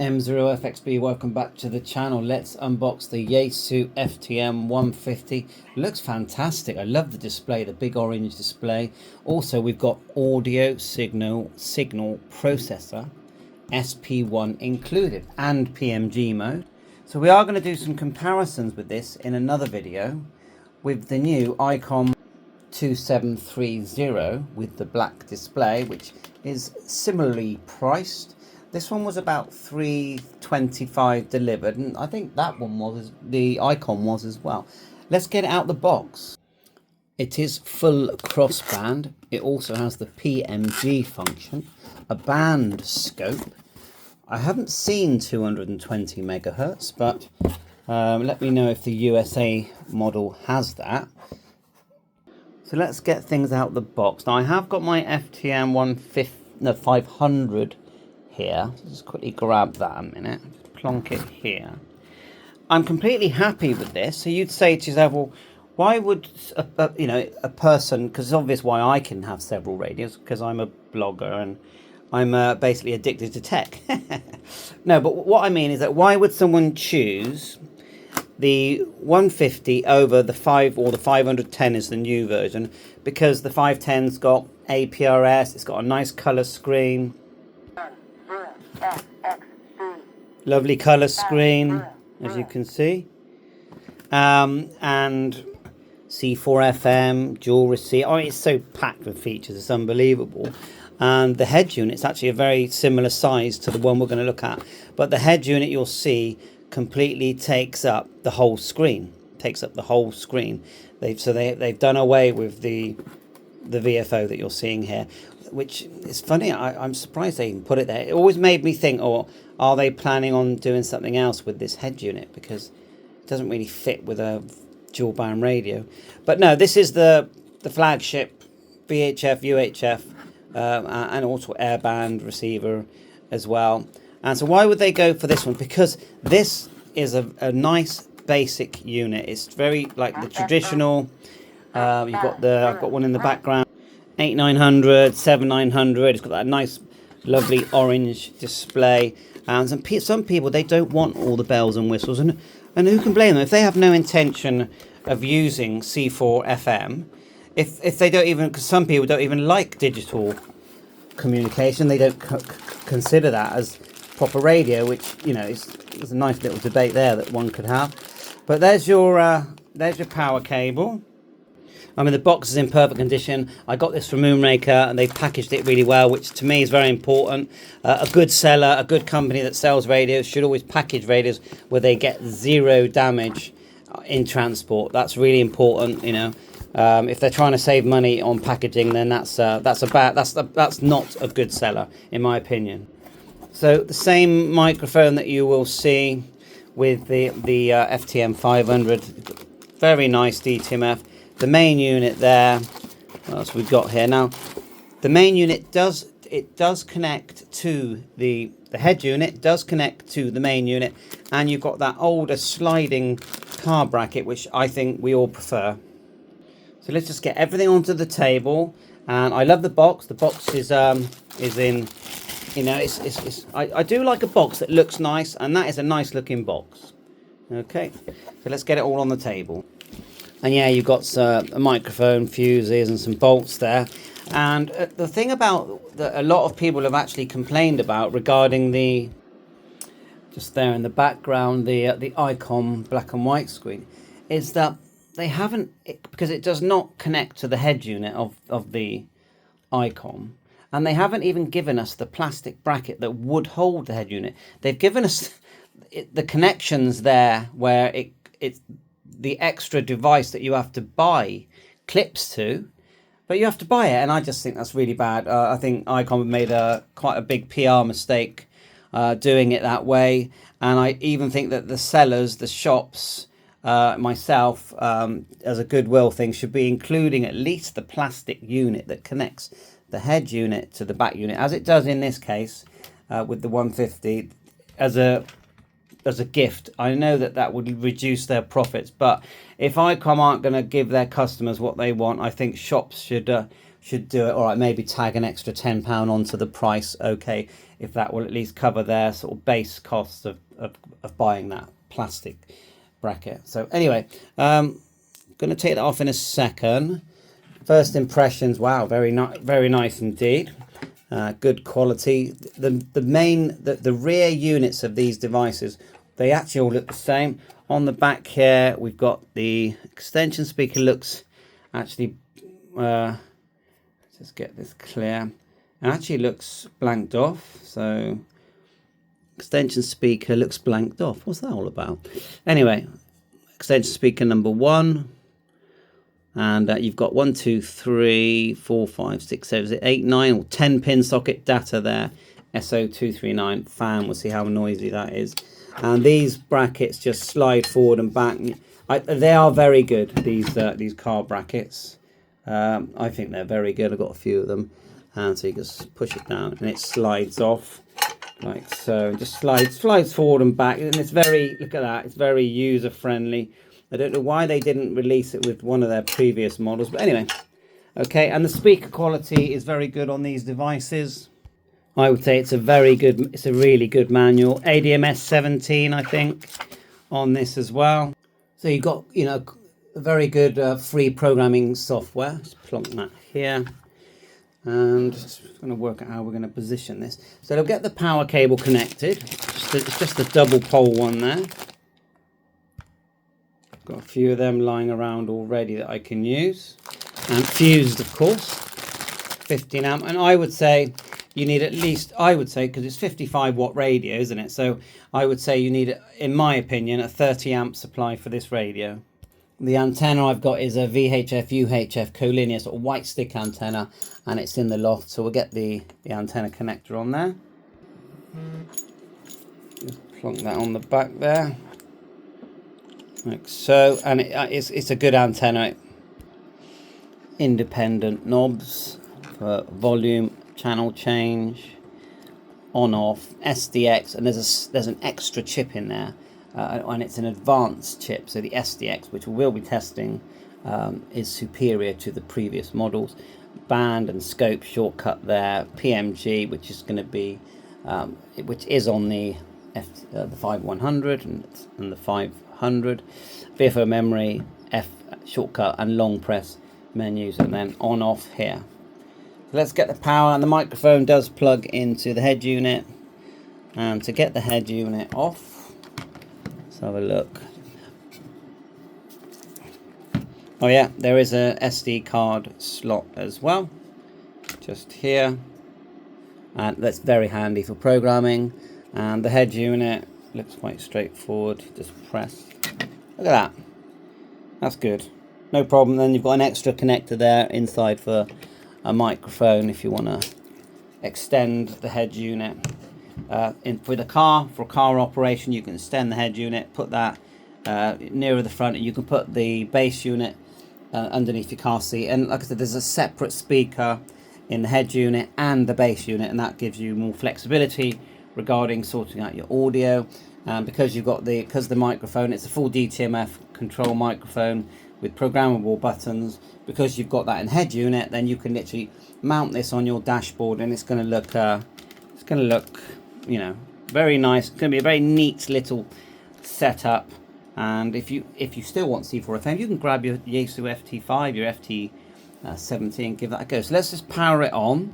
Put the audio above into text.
M0FXB, welcome back to the channel. Let's unbox the Yaesu FTM150. Looks fantastic. I love the display, the big orange display. Also, we've got audio signal processor, SP1 included, and PMG mode. So we are going to do some comparisons with this in another video with the new ICOM 2730 with the black display, which is similarly priced. This one was about $325 delivered, and I think that one was, the Icon was as well. Let's get it out the box. It is full crossband. It also has the PMG function, a band scope. I haven't seen 220 megahertz, but let me know if the USA model has that. So let's get things out the box. Now I have got my FTM 500 here. Just quickly grab that a minute, plonk it here. I'm completely happy with this. So you'd say to yourself, well, why would a person, because it's obvious why I can have several radios, because I'm a blogger and I'm basically addicted to tech. No, but what I mean is that why would someone choose the 150 over the 510 is the new version? Because the 510's got APRS, it's got a nice color screen. Lovely color screen, as you can see, and C4 FM, dual receiver. Oh, it's so packed with features, it's unbelievable. And the head unit's actually a very similar size to the one we're going to look at, but the head unit you'll see completely takes up the whole screen. They've done away with the VFO that you're seeing here, which is funny. I'm surprised they even put it there. It always made me think, oh, are they planning on doing something else with this head unit, because it doesn't really fit with a dual band radio. But no, this is the flagship VHF, UHF, and also airband receiver as well. And so why would they go for this one? Because this is a nice basic unit. It's very like the traditional. I've got one in the background, 8900, 7900. It's got that nice, lovely orange display. And some people, they don't want all the bells and whistles, and who can blame them if they have no intention of using C4 FM? If they don't even, because some people don't even like digital communication, they don't consider that as proper radio, which is a nice little debate there that one could have. But there's your power cable. I mean, the box is in perfect condition. I got this from Moonraker, and they've packaged it really well, which to me is very important. A good seller, a good company that sells radios should always package radios where they get zero damage in transport. That's really important, If they're trying to save money on packaging, then that's not a good seller, in my opinion. So the same microphone that you will see with the FTM 500, very nice DTMF. The main unit there. What else we've got here now? The main unit does connect to the head unit. Does connect to the main unit, and you've got that older sliding car bracket, which I think we all prefer. So let's just get everything onto the table. And I love the box. The box is in. I do like a box that looks nice, and that is a nice looking box. Okay, so let's get it all on the table. And yeah, you've got a microphone, fuses, and some bolts there. And the thing about that a lot of people have actually complained about regarding just there in the background, the Icon black and white screen, is that they haven't, because it does not connect to the head unit of the Icon. And they haven't even given us the plastic bracket that would hold the head unit. They've given us the connections there where it's the extra device that you have to buy clips to, but you have to buy it, and I just think that's really bad. I think Icon made quite a big PR mistake doing it that way, and I even think that the sellers, the shops, myself, as a goodwill thing, should be including at least the plastic unit that connects the head unit to the back unit, as it does in this case with the 150, as a gift. I know that would reduce their profits, but if ICOM aren't going to give their customers what they want, I think shops should should do it. All right, maybe tag an extra £10 onto the price. Okay, if that will at least cover their sort of base cost of buying that plastic bracket. So anyway, going to take that off in a second. First impressions, wow, very nice indeed. Good quality. The rear units of these devices, they actually all look the same. On the back here, we've got the extension speaker. Looks actually, let's just get this clear. It actually looks blanked off. So extension speaker looks blanked off. What's that all about? Anyway, extension speaker number 1. And you've got 1, 2, 3, 4, 5, 6, 7, 8, 9, or 10 pin socket data there. SO239 fan. We'll see how noisy that is. And these brackets just slide forward and back. They are very good. These car brackets. I think they're very good. I've got a few of them. And so you just push it down and it slides off like so. Just slides forward and back. And it's very, look at that. It's very user friendly. I don't know why they didn't release it with one of their previous models, but anyway. Okay, and the speaker quality is very good on these devices. I would say it's a really good manual. ADMS 17, I think, on this as well. So you've got, a very good free programming software. Just plonk that here. And just going to work out how we're going to position this. So they'll get the power cable connected. It's just a double pole one there. Got a few of them lying around already that I can use, and fused, of course, 15 amp. And I would say you need at least, because it's 55 watt radio, isn't it? So I would say you need, in my opinion, a 30 amp supply for this radio. The antenna I've got is a VHF UHF collinear sort of white stick antenna, and it's in the loft. So we'll get the antenna connector on there. Just plonk that on the back there. Like so, and it's a good antenna. Independent knobs for volume, channel change, on off, SDX, and there's an extra chip in there, and it's an advanced chip. So the SDX, which we'll be testing, is superior to the previous models. Band and scope shortcut there. PMG, which is going to be, which is on the 5100 and the 500. VFO memory, F shortcut, and long press menus, and then on off here. So let's get the power, and the microphone does plug into the head unit. And to get the head unit off, let's have a look. Oh yeah, there is a SD card slot as well, just here, and that's very handy for programming. And the head unit looks quite straightforward. Just press. Look at that. That's good. No problem. Then you've got an extra connector there inside for a microphone if you want to extend the head unit. For car operation, you can extend the head unit, put that nearer the front, and you can put the bass unit underneath your car seat. And like I said, there's a separate speaker in the head unit and the bass unit, and that gives you more flexibility regarding sorting out your audio. Because you've got the microphone, it's a full DTMF control microphone with programmable buttons. Because you've got that in head unit, then you can literally mount this on your dashboard, and it's going to look very nice. It's going to be a very neat little setup. And if you still want C4 FM, you can grab your Yaesu FT5, your FT17, give that a go. So let's just power it on.